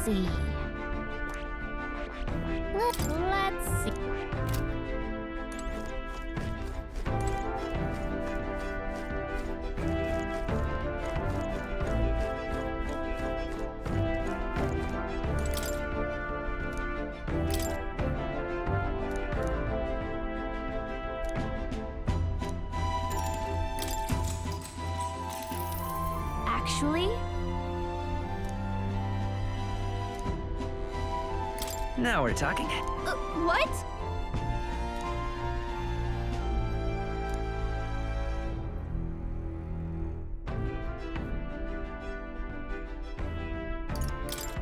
see. Let's see. Actually? Now we're talking. What?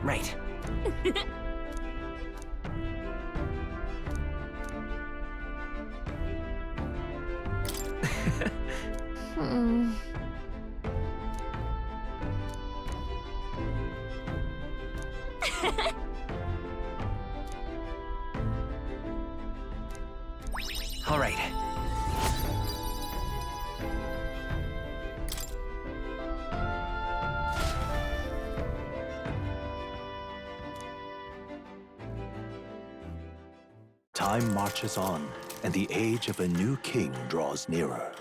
Right. Hmm. All right. Time marches on, and the age of a new king draws nearer.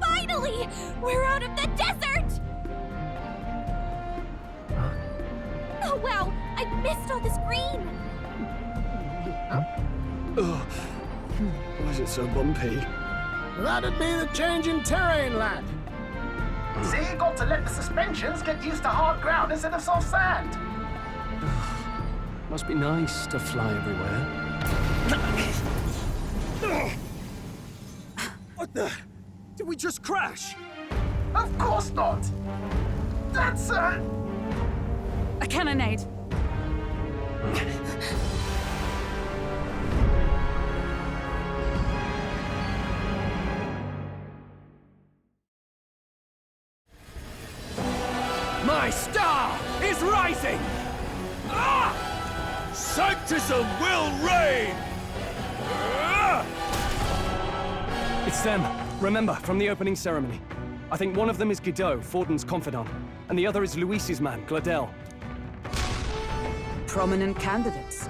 Finally! We're out of the desert! Oh wow! I missed all this green! Ugh. Why is it so bumpy? That'd be the change in terrain, lad. See, you got to let the suspensions get used to hard ground instead of soft sand. Must be nice to fly everywhere. What the? Did we just crash? Of course not. That's A cannonade. My star is rising! Ah! Sanctism will reign! It's them. Remember, from the opening ceremony. I think one of them is Guido, Forden's confidant, and the other is Luis's man, Gladel. Prominent candidates.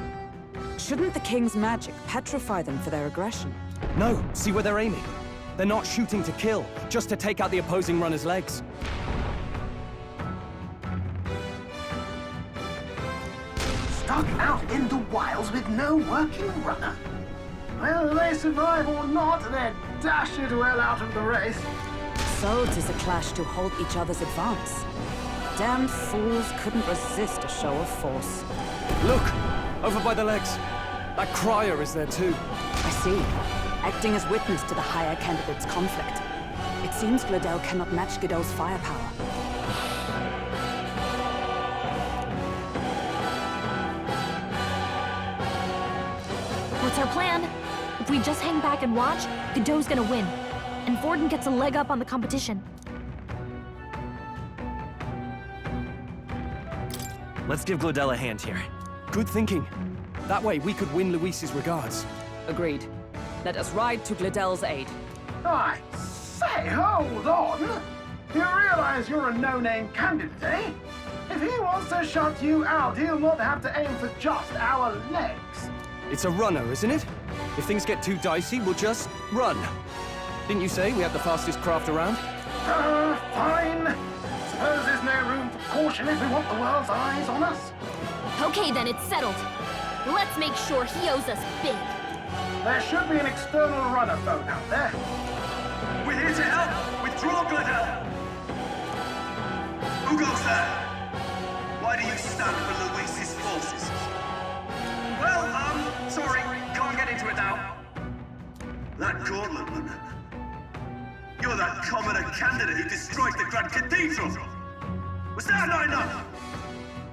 Shouldn't the king's magic petrify them for their aggression? No, see where they're aiming. They're not shooting to kill, just to take out the opposing runner's legs. stuck out in the wilds with no working runner. Whether they survive or not, they're dashed well out of the race. So 'tis a clash to halt each other's advance. Damned fools couldn't resist a show of force. Look! Over by the legs. That crier is there too. I see. Acting as witness to the higher candidate's conflict. It seems Gladel cannot match Guido's firepower. What's our plan? If we just hang back and watch, Godot's gonna win. And Forden gets a leg up on the competition. Let's give Glodell a hand here. Good thinking. That way we could win Luis's regards. Agreed. Let us ride to Gladel's aid. I say, hold on. You realize you're a no-name candidate, eh? If he wants to shut you out, he'll not have to aim for just our legs. It's a runner, isn't it? If things get too dicey, we'll just run. Didn't you say we have the fastest craft around? Fine. Suppose there's no room for caution if we want the world's eyes on us. Okay then, it's settled. Let's make sure he owes us big. There should be an external runner phone out there. We're here to help! Withdraw, Gladel! Who goes there? Why do you stand for Luis's forces? Well, sorry, can't get into it now. That gauntlet one. You're that commoner candidate who destroyed the Grand Cathedral! Was that not enough?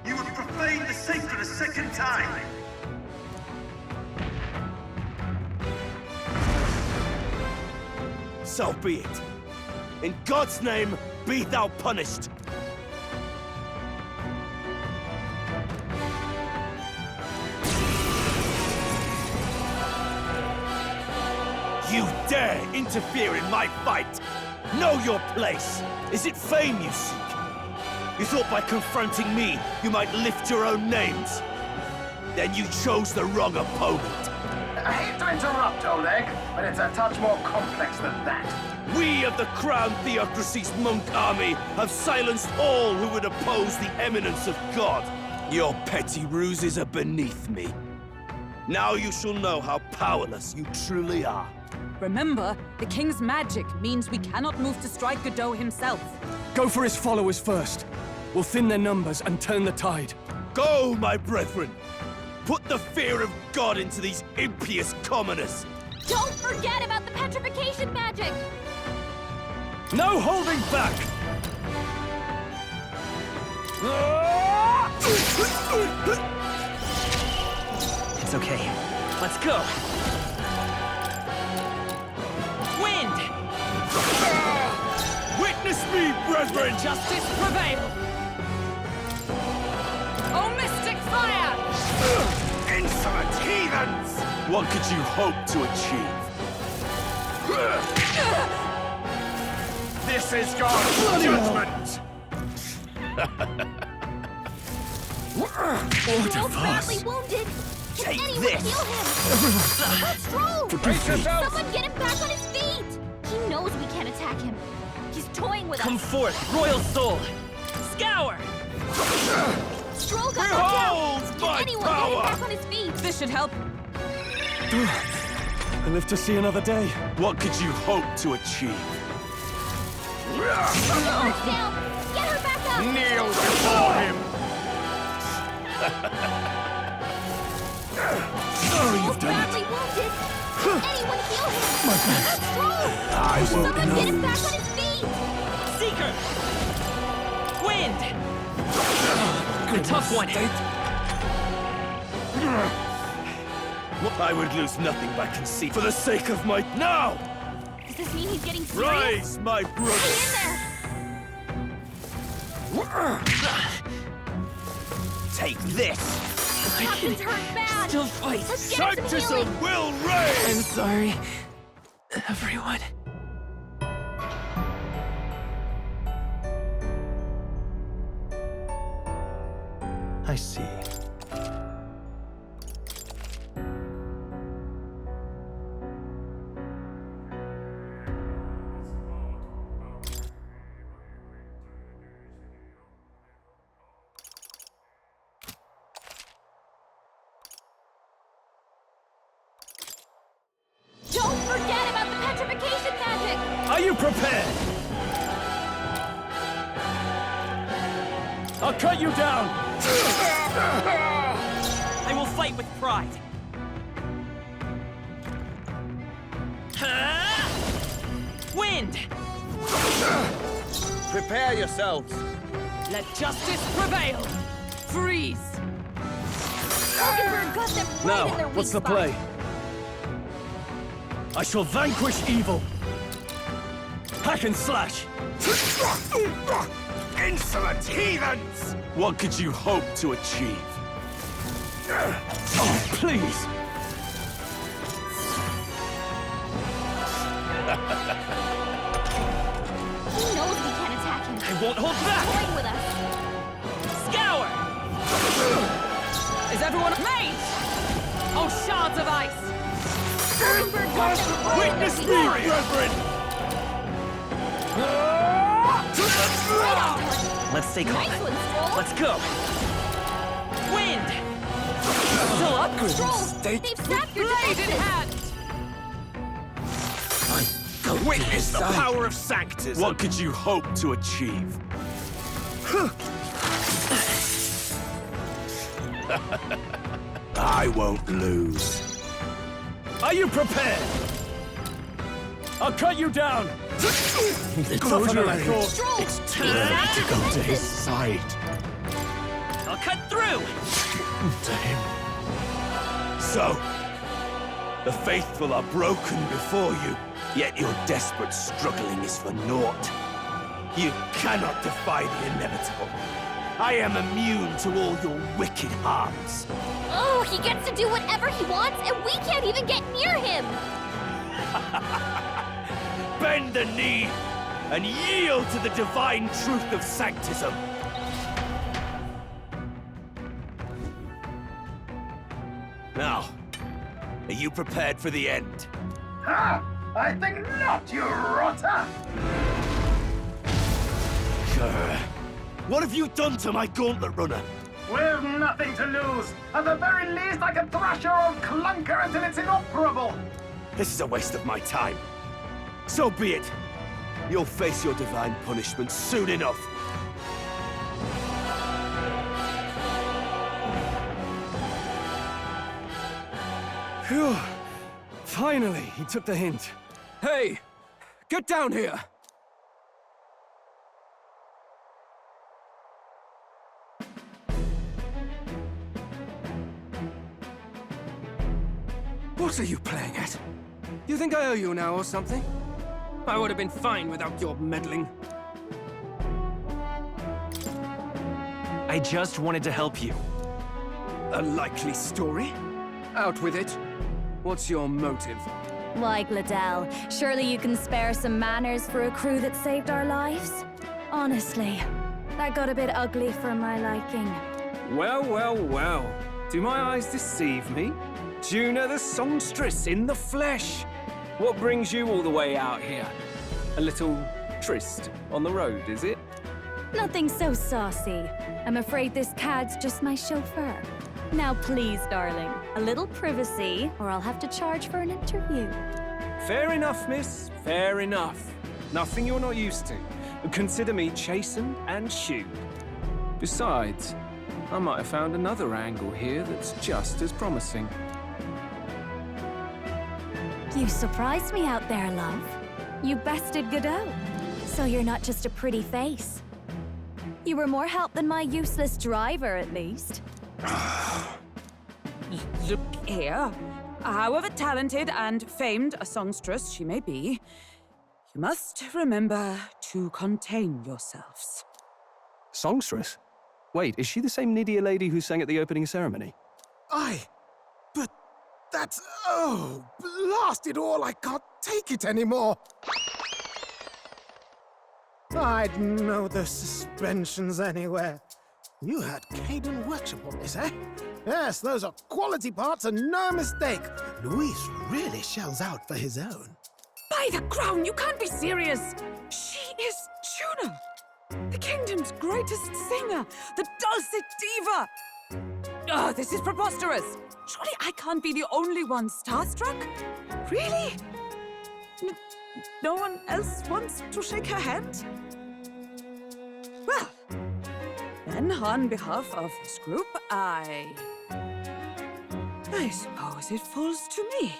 You would profane the sacred a second time! So be it. In God's name, be thou punished. You dare interfere in my fight! Know your place! Is it fame you seek? You thought by confronting me, you might lift your own names? Then you chose the wrong opponent. I hate to interrupt, Oleg, but it's a touch more complex than that. We of the Crown Theocracy's monk army have silenced all who would oppose the eminence of God. Your petty ruses are beneath me. Now you shall know how powerless you truly are. Remember, the king's magic means we cannot move to strike Godot himself. Go for his followers first. We'll thin their numbers and turn the tide. Go, my brethren! Put the fear of God into these impious commoners! Don't forget about the petrification magic! No holding back! It's okay. Let's go. Wind! Witness me, brethren! Justice prevail! Oh, mystic fire! Insolent heathens! What could you hope to achieve? This is God's judgment! Stroll's badly wounded! Can Take anyone this. heal him? But Stroll! Someone get him back on his feet! He knows we can't attack him. He's toying with Come us. forth, Royal Soul! Scour! Stroll got Behold knocked out! my Can anyone power! get him back on his feet? This should help. I live to see another day. What could you hope to achieve? Her down! Get her back up! Kneel before him! Stroll's badly wounded! Can anyone heal him? Stroll! I won't Someone get him lose. back on his feet! Seeker! Wind! A tough one. I would lose nothing by conceit for the sake of my... Now! Does this mean he's getting serious? Rise, my Stay brother! in there! Take this! Captain's hurt bad! Still fight. Let's get him some healing! Sanctism will reign! I'm sorry, everyone. I see. Don't forget about the petrification magic! Are you prepared? I'll cut you down! I will fight with pride. Wind! Prepare yourselves! Let justice prevail! Freeze! Falkenberg got them right Now, in their weak what's the spot. play? I shall vanquish evil. Hack and slash. Insolent heathens! What could you hope to achieve? Oh, please. He knows we can't attack him. I won't hold back! Toying with us. Scour! Is everyone made? Oh, shards of ice! Falkenberg got them right in their Witness weak me, spot. brethren! Let's stay calm. Nice one, Stroll! Let's go! Wind! Still up? Stroll, they've sapped your Blade in defenses! hand! Witness the power of Sanctus! What could you hope to achieve? I won't lose. Are you prepared? I'll cut you down. Tougher than I thought. Stroll, It's they've time sapped to your go to his defenses! side. I'll cut through! To him. So, the faithful are broken before you, yet your desperate struggling is for naught. You cannot defy the inevitable. I am immune to all your wicked harms. Oh, he gets to do whatever he wants, and we can't even get near him! Bend the knee and yield to the divine truth of sanctism. Now, are you prepared for the end? Ha! I think not, you rotter! Grr. What have you done to my gauntlet runner? We've nothing to lose. At the very least, I can thrash your old clunker until it's inoperable. This is a waste of my time. So be it. You'll face your divine punishment soon enough. Phew. Finally, he took the hint. Hey! Get down here! What are you playing at? You think I owe you now or something? I would have been fine without your meddling. I just wanted to help you. A likely story? Out with it. What's your motive? Why, Gladell, surely you can spare some manners for a crew that saved our lives? Honestly, that got a bit ugly for my liking. Well, well, well. Do my eyes deceive me? Juna the songstress in the flesh. What brings you all the way out here? A little tryst on the road, is it? Nothing so saucy. I'm afraid this cad's just my chauffeur. Now please, darling, a little privacy, or I'll have to charge for an interview. Fair enough, miss. Fair enough. Nothing you're not used to. Consider me chastened and shoed. Besides, I might have found another angle here that's just as promising. You surprised me out there, love. You bested Godot. So you're not just a pretty face. You were more help than my useless driver, at least. Look here. However talented and famed a songstress she may be, you must remember to contain yourselves. Songstress? Wait, is she the same Nydia lady who sang at the opening ceremony? Aye, but that's... oh, blast it all, I can't take it anymore. I'd know the suspensions anywhere. You had Caden Workshop on this, eh? Yes, those are quality parts and no mistake. Luis really shells out for his own. By the crown, you can't be serious! She is Juna, the kingdom's greatest singer, the dulcet diva! Oh, this is preposterous! Surely I can't be the only one starstruck? Really? No one else wants to shake her hand? Well, then on behalf of this group, I suppose it falls to me.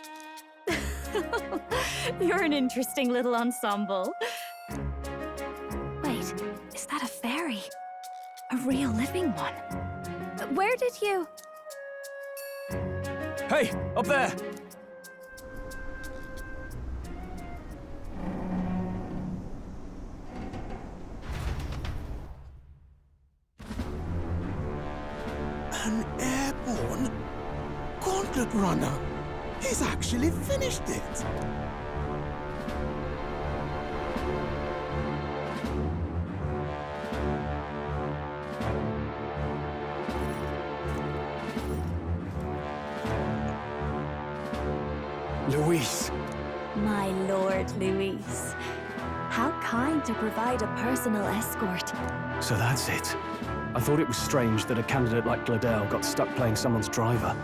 You're an interesting little ensemble. Wait, is that a fairy? A real living one? Where did you... Hey, up there! An airborne gauntlet runner. He's actually finished it. Luis. My lord, Luis. How kind to provide a personal escort. So that's it. I thought it was strange that a candidate like Gladell got stuck playing someone's driver.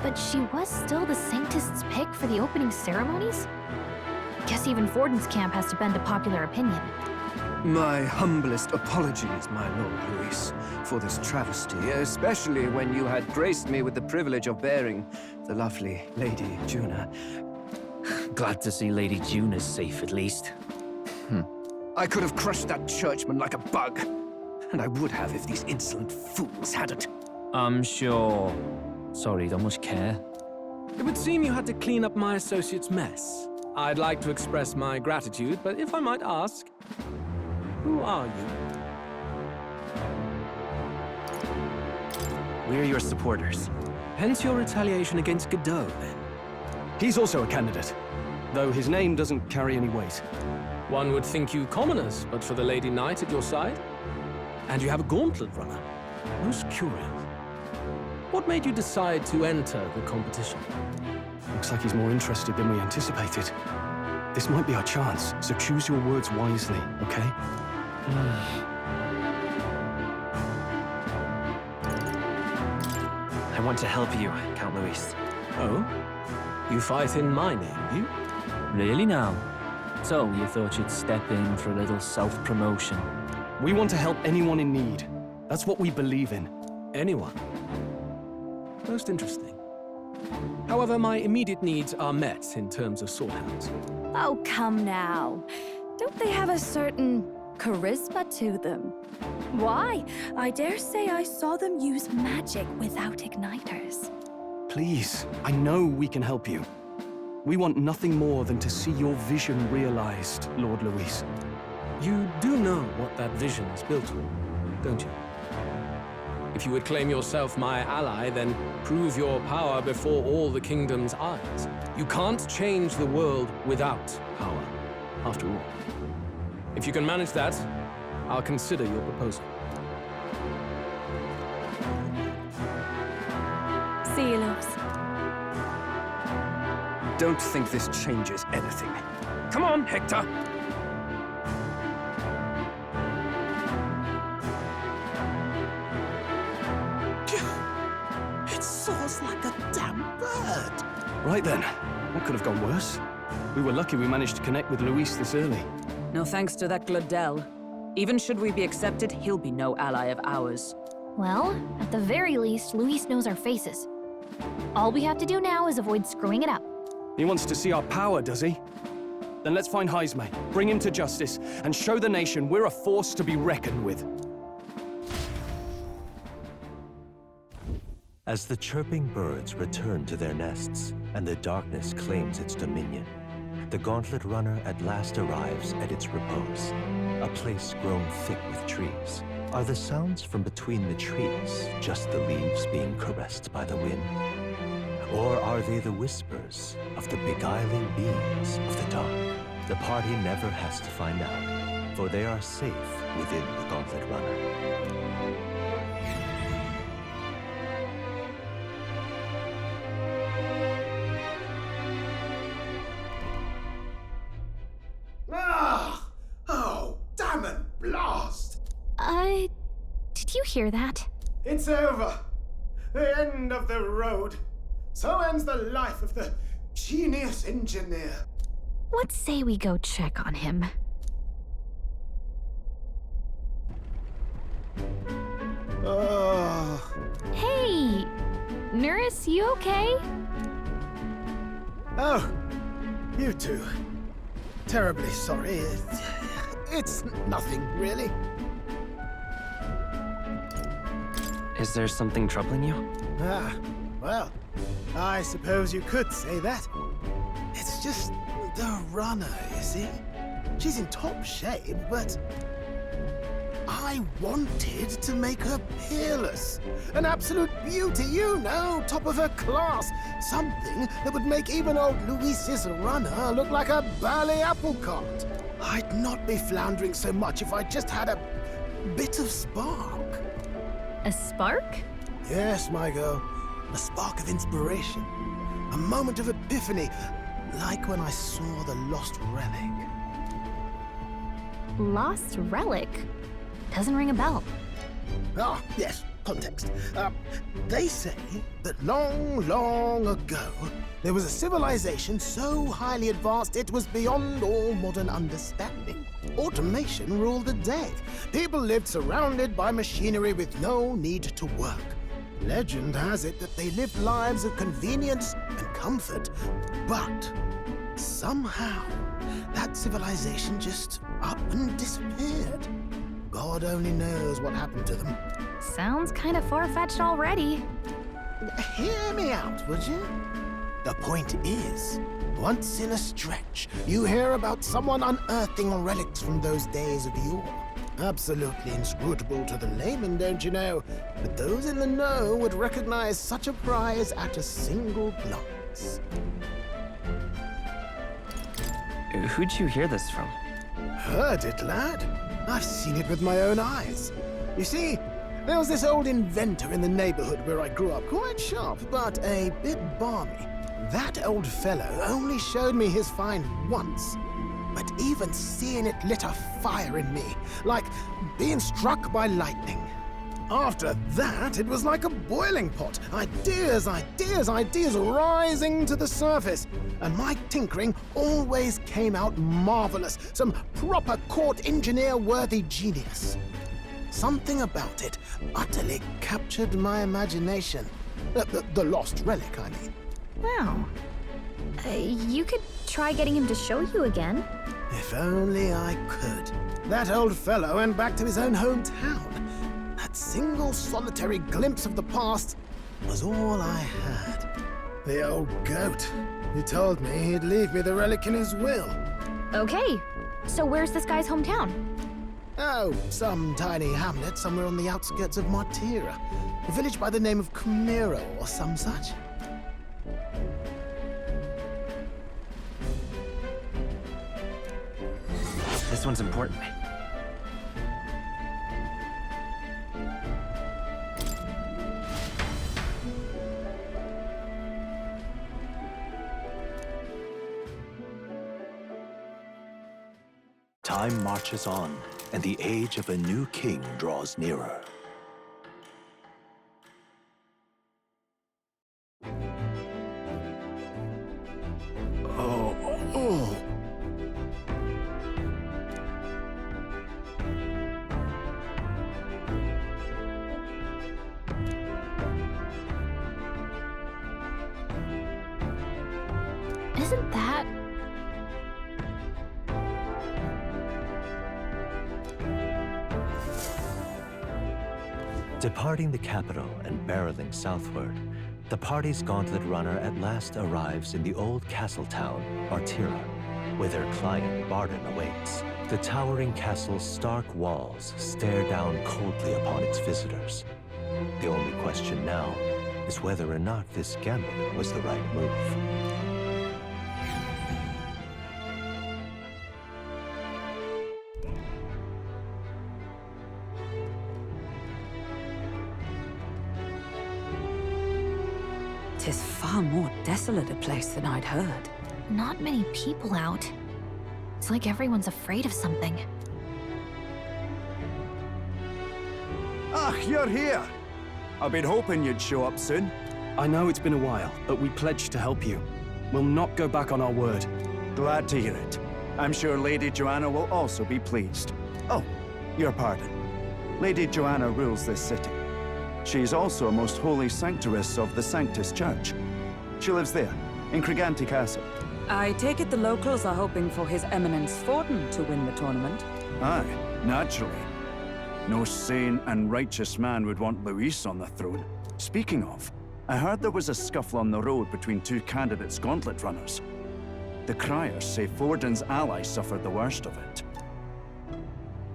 But she was still the Sanctist's pick for the opening ceremonies? Guess even Forden's camp has to bend to popular opinion. My humblest apologies, my Lord Luis, for this travesty, especially when you had graced me with the privilege of bearing the lovely Lady Juna. Glad to see Lady Juna's safe, at least. I could have crushed that churchman like a bug, and I would have if these insolent fools hadn't. I'm sure. Sorry, don't much care. It would seem you had to clean up my associate's mess. I'd like to express my gratitude, but if I might ask, who are you? We're your supporters. Hence your retaliation against Godot, then? He's also a candidate. though his name doesn't carry any weight. One would think you commoners, but for the Lady Knight at your side. And you have a gauntlet runner. Most curious. What made you decide to enter the competition? Looks like he's more interested than we anticipated. This might be our chance, so choose your words wisely, okay? I want to help you, Count Luis. Oh? You fight in my name, you? Really now? So, you thought you'd step in for a little self-promotion? We want to help anyone in need. That's what we believe in. Anyone? Most interesting. However, my immediate needs are met in terms of swordhounds. Oh, come now. Don't they have a certain charisma to them? Why? I dare say I saw them use magic without igniters. Please, I know we can help you. We want nothing more than to see your vision realized, Lord Luis. You do know what that vision is built on, don't you? If you would claim yourself my ally, then prove your power before all the kingdom's eyes. You can't change the world without power, after all. If you can manage that, I'll consider your proposal. See you, loves. Don't think this changes anything. Come on, Hector! It soars like a damn bird. Right then, that could have gone worse. We were lucky we managed to connect with Luis this early. No thanks to that Gladel. Even should we be accepted, he'll be no ally of ours. Well, at the very least, Luis knows our faces. All we have to do now is avoid screwing it up. He wants to see our power, does he? Then let's find Jaime, bring him to justice, and show the nation we're a force to be reckoned with. As the chirping birds return to their nests and the darkness claims its dominion, the Gauntlet Runner at last arrives at its repose, a place grown thick with trees. Are the sounds from between the trees just the leaves being caressed by the wind? Or are they the whispers of the beguiling beings of the dark? The party never has to find out, for they are safe within the Gauntlet Runner. Ah! Oh, damn it, blast! Did you hear that? It's over. The end of the road. So ends the life of the genius engineer. Let's say we go check on him. Oh. Hey! Nurse, you okay? Oh, you two. Terribly sorry. It's nothing, really. Is there something troubling you? Ah, well, I suppose you could say that. It's just the runner, you see? She's in top shape, but I wanted to make her peerless. An absolute beauty, you know, top of her class. Something that would make even old Luis's runner look like a bally apple cart. I'd not be floundering so much if I just had a bit of spark. A spark? Yes, my girl. A spark of inspiration. A moment of epiphany, like when I saw the lost relic. Lost relic? Doesn't ring a bell. Ah, yes, context. They say that long, long ago, there was a civilization so highly advanced it was beyond all modern understanding. Automation ruled the day. People lived surrounded by machinery with no need to work. Legend has it that they lived lives of convenience and comfort, but somehow that civilization just up and disappeared. God only knows what happened to them. Sounds kind of far-fetched already. Hear me out, would you? The point is, once in a stretch, you hear about someone unearthing relics from those days of yore. Absolutely inscrutable to the layman, don't you know? But those in the know would recognize such a prize at a single glance. Who'd you hear this from? Heard it, lad. I've seen it with my own eyes. You see, there was this old inventor in the neighborhood where I grew up, quite sharp, but a bit balmy. That old fellow only showed me his find once, but even seeing it lit a fire in me, like being struck by lightning. After that, it was like a boiling pot. Ideas rising to the surface. And my tinkering always came out marvelous. Some proper court engineer-worthy genius. Something about it utterly captured my imagination. The lost relic, I mean. Wow. You could try getting him to show you again. If only I could. That old fellow went back to his own hometown. That single solitary glimpse of the past was all I had. The old goat. He told me he'd leave me the relic in his will. Okay, so where's this guy's hometown? Oh, some tiny hamlet somewhere on the outskirts of Martira. A village by the name of Kumiro or some such. This one's important. Time marches on, and the age of a new king draws nearer. Oh. Isn't that... Departing the capital and barreling southward, the party's gauntlet runner at last arrives in the old castle town, Martira, where their client Barden awaits. The towering castle's stark walls stare down coldly upon its visitors. The only question now is whether or not this gambit was the right move. Tis far more desolate a place than I'd heard. Not many people out. It's like everyone's afraid of something. Ah, you're here! I've been hoping you'd show up soon. I know it's been a while, but we pledged to help you. We'll not go back on our word. Glad to hear it. I'm sure Lady Joanna will also be pleased. Oh, your pardon. Lady Joanna rules this city. She's also a most holy sanctuaress of the Sanctus Church. She lives there, in Criganti Castle. I take it the locals are hoping for His Eminence Forden to win the tournament. Aye, naturally. No sane and righteous man would want Luis on the throne. Speaking of, I heard there was a scuffle on the road between two candidates gauntlet runners. The criers say Forden's allies suffered the worst of it.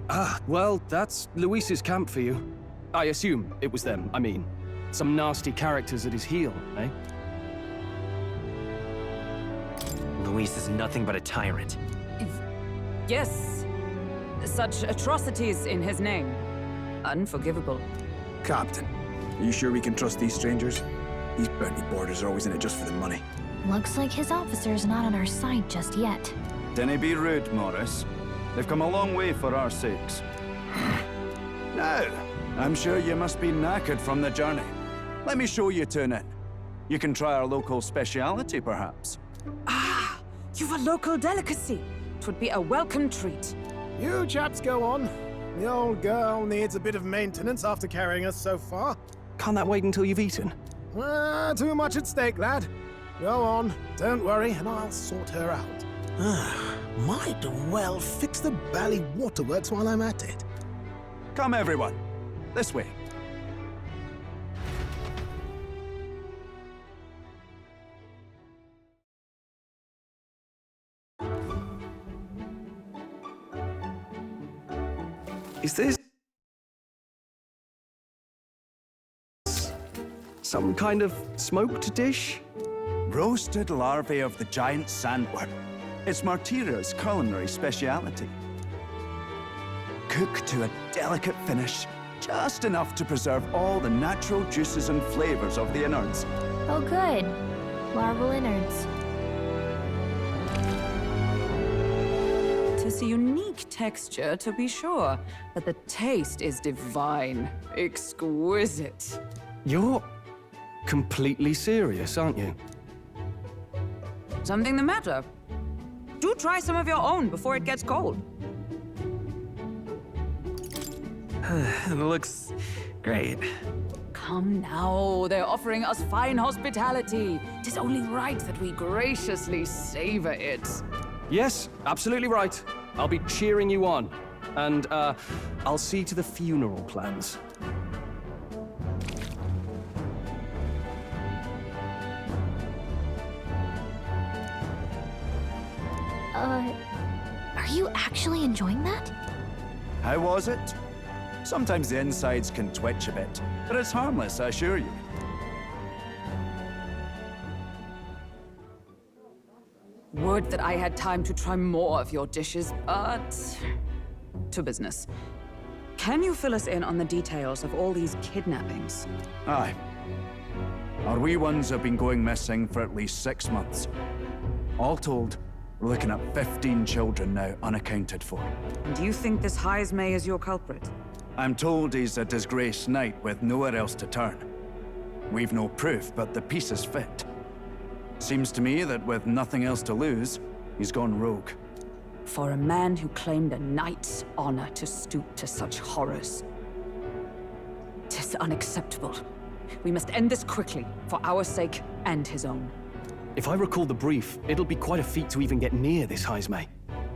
Ah, well, that's Luis's camp for you. I assume it was them, I mean. Some nasty characters at his heel, eh? Luis is nothing but a tyrant. Yes. Such atrocities in his name. Unforgivable. Captain, are you sure we can trust these strangers? These bounty boarders are always in it just for the money. Looks like his officer's not on our side just yet. Dinna be rude, Morris. They've come a long way for our sakes. Now, I'm sure you must be knackered from the journey. Let me show you to an inn. You can try our local speciality, perhaps. Ah, you've a local delicacy. It would be a welcome treat. You chaps go on. The old girl needs a bit of maintenance after carrying us so far. Can't that wait until you've eaten? Too much at stake, lad. Go on, don't worry, and I'll sort her out. Might well fix the Bally waterworks while I'm at it. Come, everyone. This way. Is this... some kind of smoked dish? Roasted larvae of the giant sandworm. It's Martira's culinary speciality. Cooked to a delicate finish, just enough to preserve all the natural juices and flavors of the innards. Oh, good. Larval innards. Tis a unique texture, to be sure, but the taste is divine. Exquisite. You're completely serious, aren't you? Something the matter? Do try some of your own before it gets cold. It looks great. Come now, they're offering us fine hospitality. 'Tis only right that we graciously savor it. Yes, absolutely right. I'll be cheering you on. And, I'll see to the funeral plans. Are you actually enjoying that? How was it? Sometimes the insides can twitch a bit, but it's harmless, I assure you. Would that I had time to try more of your dishes, but... to business. Can you fill us in on the details of all these kidnappings? Aye. Our wee ones have been going missing for at least 6 months. All told, we're looking at 15 children now unaccounted for. And do you think this Heismay is your culprit? I'm told he's a disgraced knight with nowhere else to turn. We've no proof, but the pieces fit. Seems to me that with nothing else to lose, he's gone rogue. For a man who claimed a knight's honor to stoop to such horrors. 'Tis unacceptable. We must end this quickly, for our sake and his own. If I recall the brief, it'll be quite a feat to even get near this Heismay.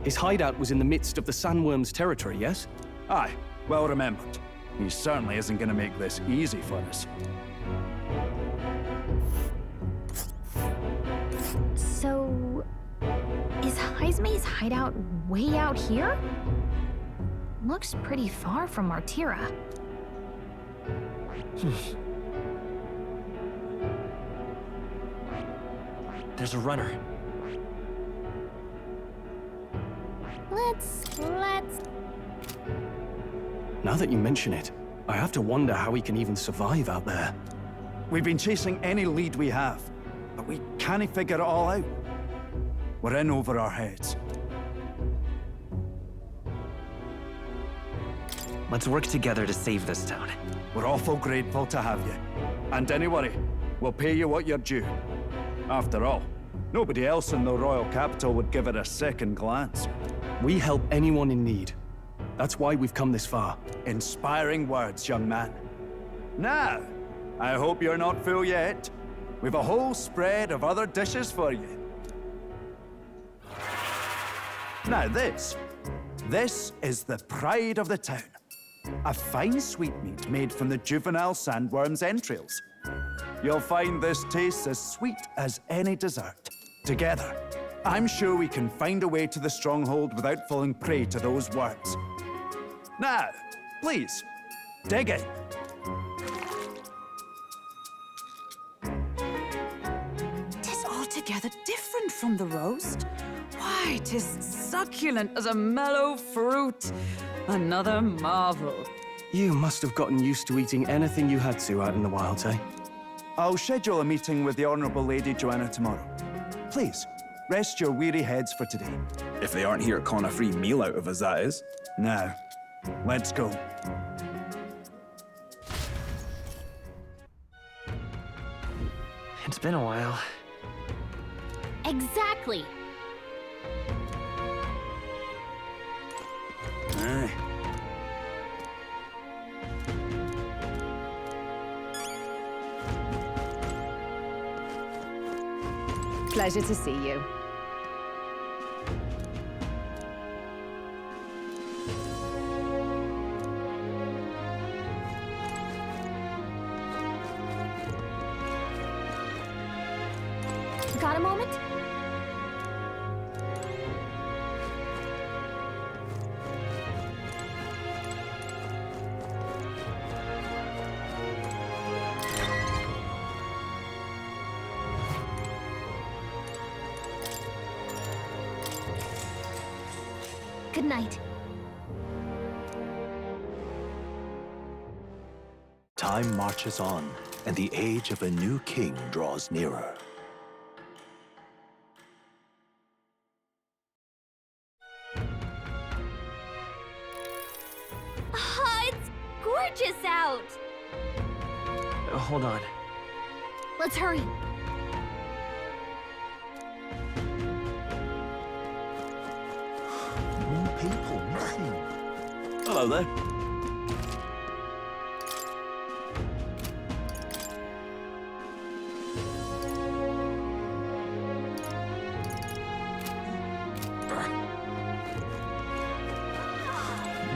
His hideout was in the midst of the Sandworm's territory, yes? Aye, well remembered. He certainly isn't going to make this easy for us. So... is Heismay's hideout way out here? Looks pretty far from Martira. There's a runner. Let's... Now that you mention it, I have to wonder how he can even survive out there. We've been chasing any lead we have, but we can't figure it all out. We're in over our heads. Let's work together to save this town. We're awful grateful to have you. And don't worry, we'll pay you what you're due. After all, nobody else in the royal capital would give it a second glance. We help anyone in need. That's why we've come this far. Inspiring words, young man. Now, I hope you're not full yet. We've a whole spread of other dishes for you. Now this is the pride of the town. A fine sweetmeat made from the juvenile sandworm's entrails. You'll find this tastes as sweet as any dessert. Together, I'm sure we can find a way to the stronghold without falling prey to those worms. Now, please, dig in. Tis altogether different from the roast. Why, 'tis succulent as a mellow fruit. Another marvel. You must have gotten used to eating anything you had to out in the wilds, eh? I'll schedule a meeting with the Honourable Lady Joanna tomorrow. Please, rest your weary heads for today. If they aren't here calling a free meal out of us, that is. Now, let's go. It's been a while. Exactly! Aye. Pleasure to see you. Got a moment? Good night. Time marches on, and the age of a new king draws nearer. Ah, it's gorgeous out! Hold on. Let's hurry. More people missing. Hello there.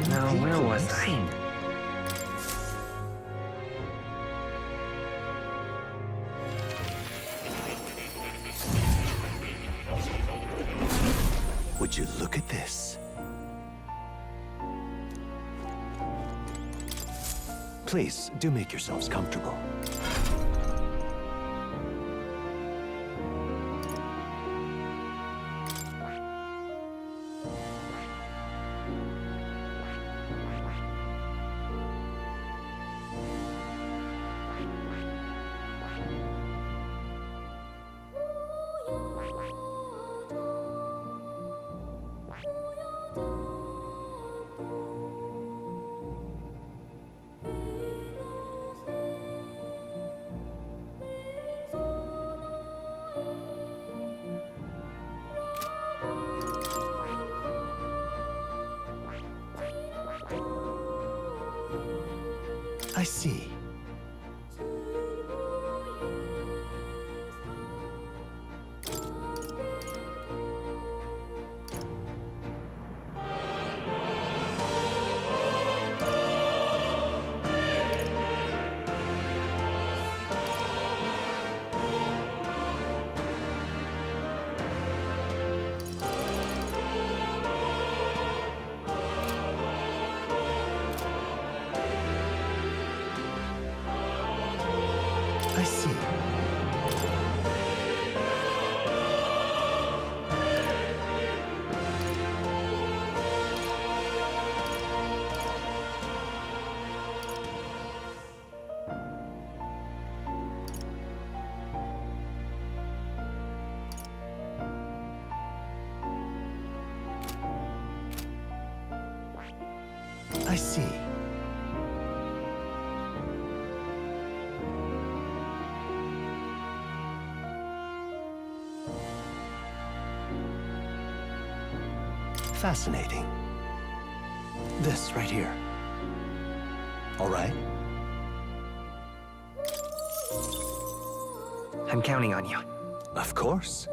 Now, where was I? Would you look at this? Please, do make yourselves comfortable. I see. I see. I see. Fascinating. This right here. All right? I'm counting on you. Of course.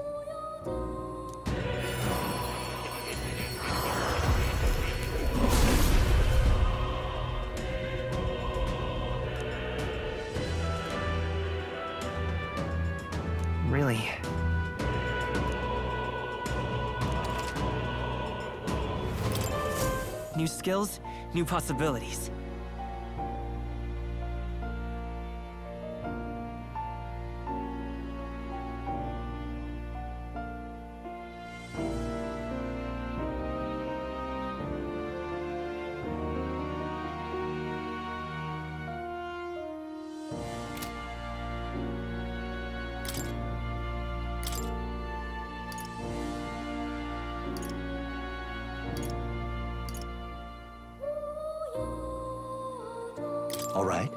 Really? New skills, new possibilities. All right?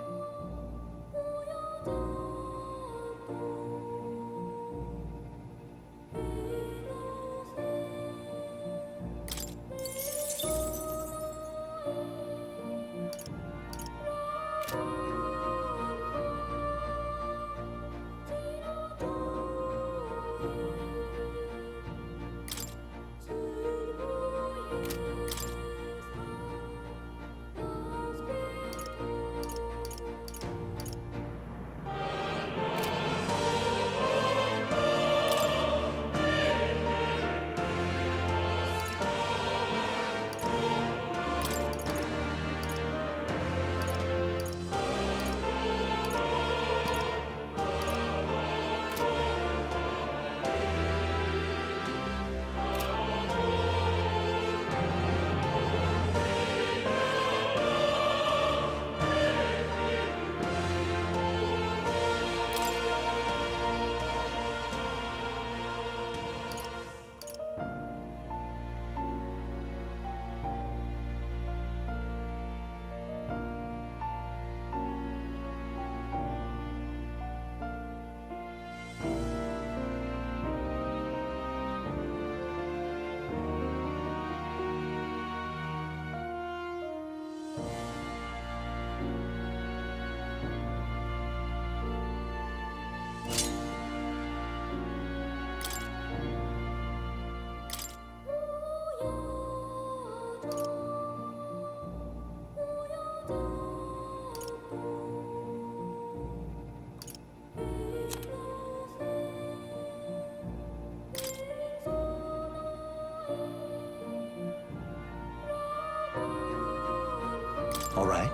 All right.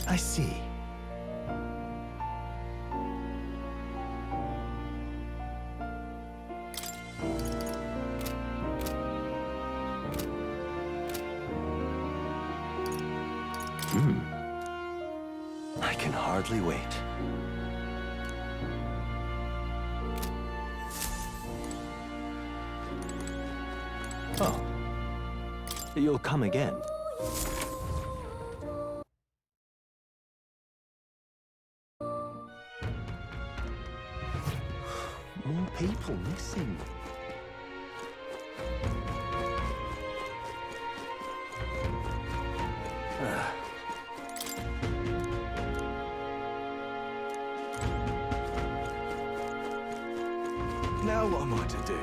I see. I can hardly wait. Oh. You'll come again. More people missing. Now what am I to do?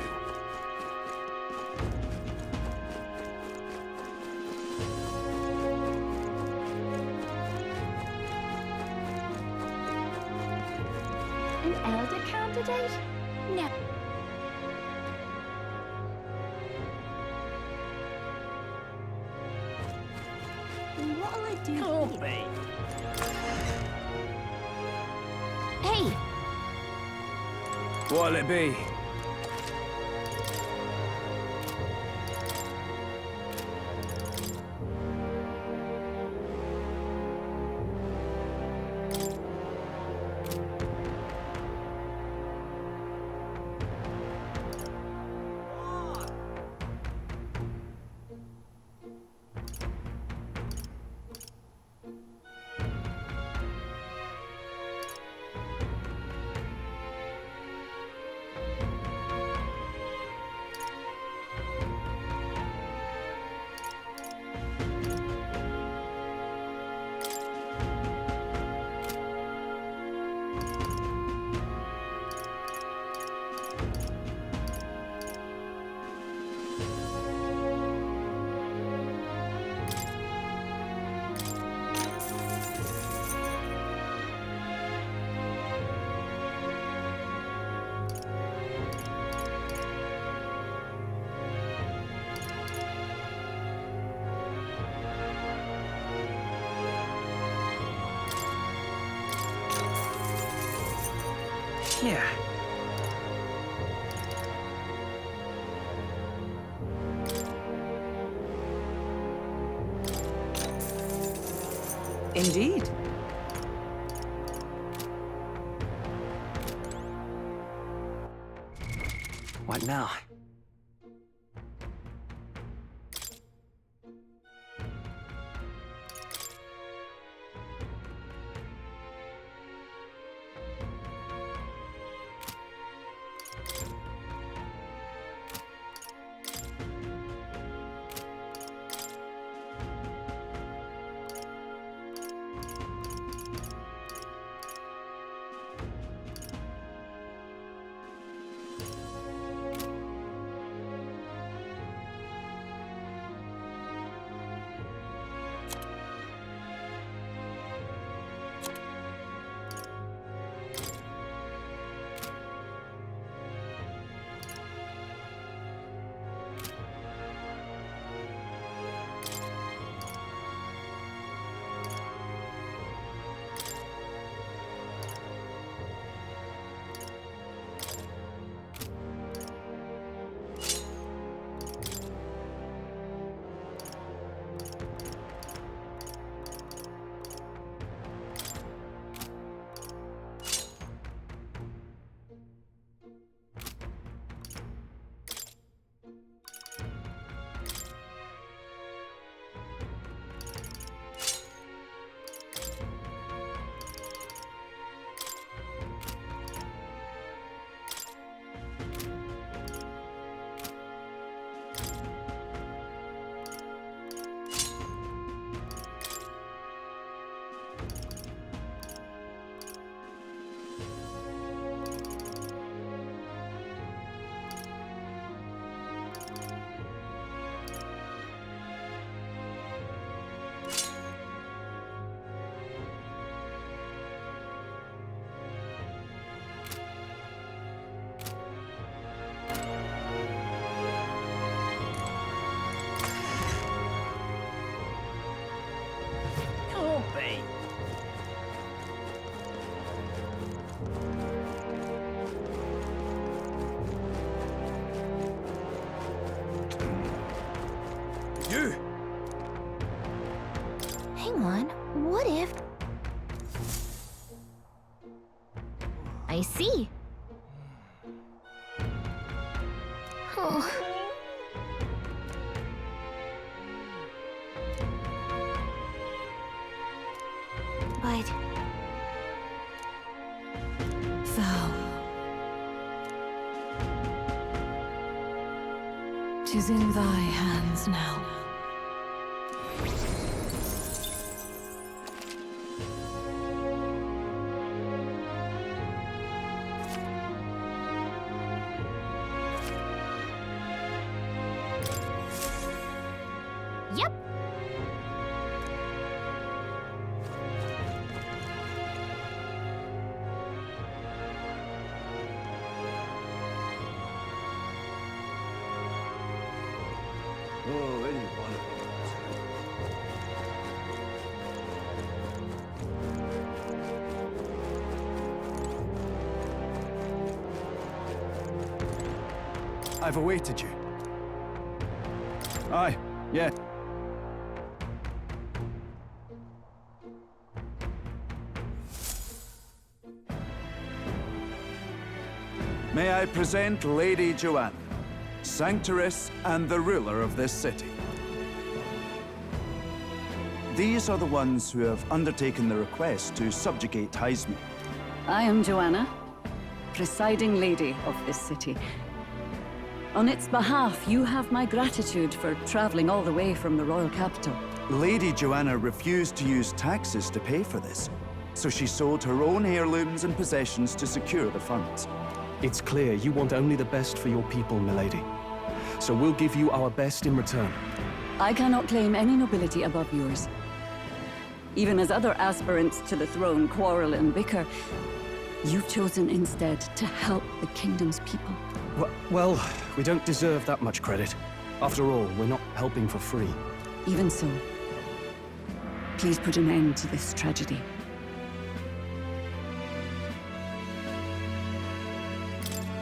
An elder candidate? No. What'll I do? Colby. Hey! What'll it be? Yeah. Indeed. What now? I see. Oh. But... Thou... 'tis in thy hands now. Yep. Oh, any one of them. I've awaited you. Aye, yeah. May I present Lady Joanna, Sanctoress and the ruler of this city. These are the ones who have undertaken the request to subjugate Heisme. I am Joanna, presiding lady of this city. On its behalf, you have my gratitude for traveling all the way from the royal capital. Lady Joanna refused to use taxes to pay for this, so she sold her own heirlooms and possessions to secure the funds. It's clear you want only the best for your people, milady. So we'll give you our best in return. I cannot claim any nobility above yours. Even as other aspirants to the throne quarrel and bicker, you've chosen instead to help the kingdom's people. Well, we don't deserve that much credit. After all, we're not helping for free. Even so, please put an end to this tragedy.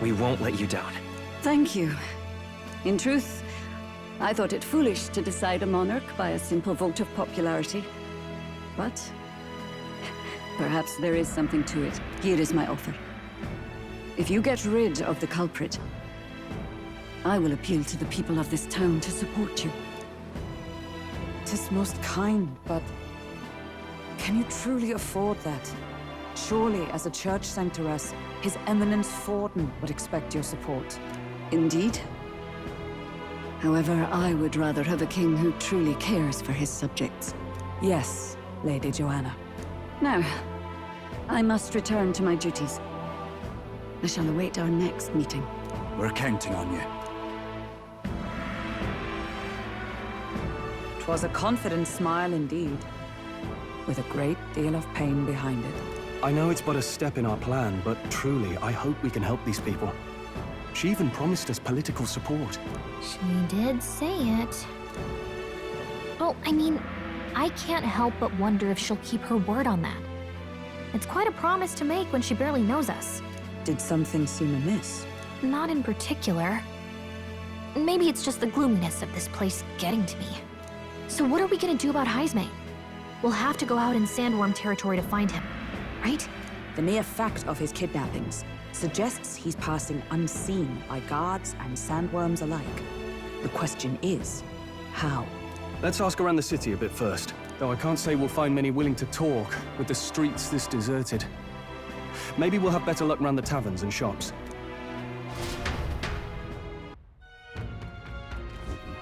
We won't let you down. Thank you. In truth, I thought it foolish to decide a monarch by a simple vote of popularity. But perhaps there is something to it. Here is my offer. If you get rid of the culprit, I will appeal to the people of this town to support you. 'Tis most kind, but... can you truly afford that? Surely, as a church sanctoress, His Eminence Forden would expect your support. Indeed. However, I would rather have a king who truly cares for his subjects. Yes, Lady Joanna. Now, I must return to my duties. I shall await our next meeting. We're counting on you. 'Twas a confident smile indeed, with a great deal of pain behind it. I know it's but a step in our plan, but truly, I hope we can help these people. She even promised us political support. She did say it. Oh, I mean, I can't help but wonder if she'll keep her word on that. It's quite a promise to make when she barely knows us. Did something seem amiss? Not in particular. Maybe it's just the gloominess of this place getting to me. So what are we gonna do about Heisme? We'll have to go out in Sandworm territory to find him, right? The mere fact of his kidnappings suggests he's passing unseen by guards and sandworms alike. The question is, how? Let's ask around the city a bit first, though I can't say we'll find many willing to talk with the streets this deserted. Maybe we'll have better luck around the taverns and shops.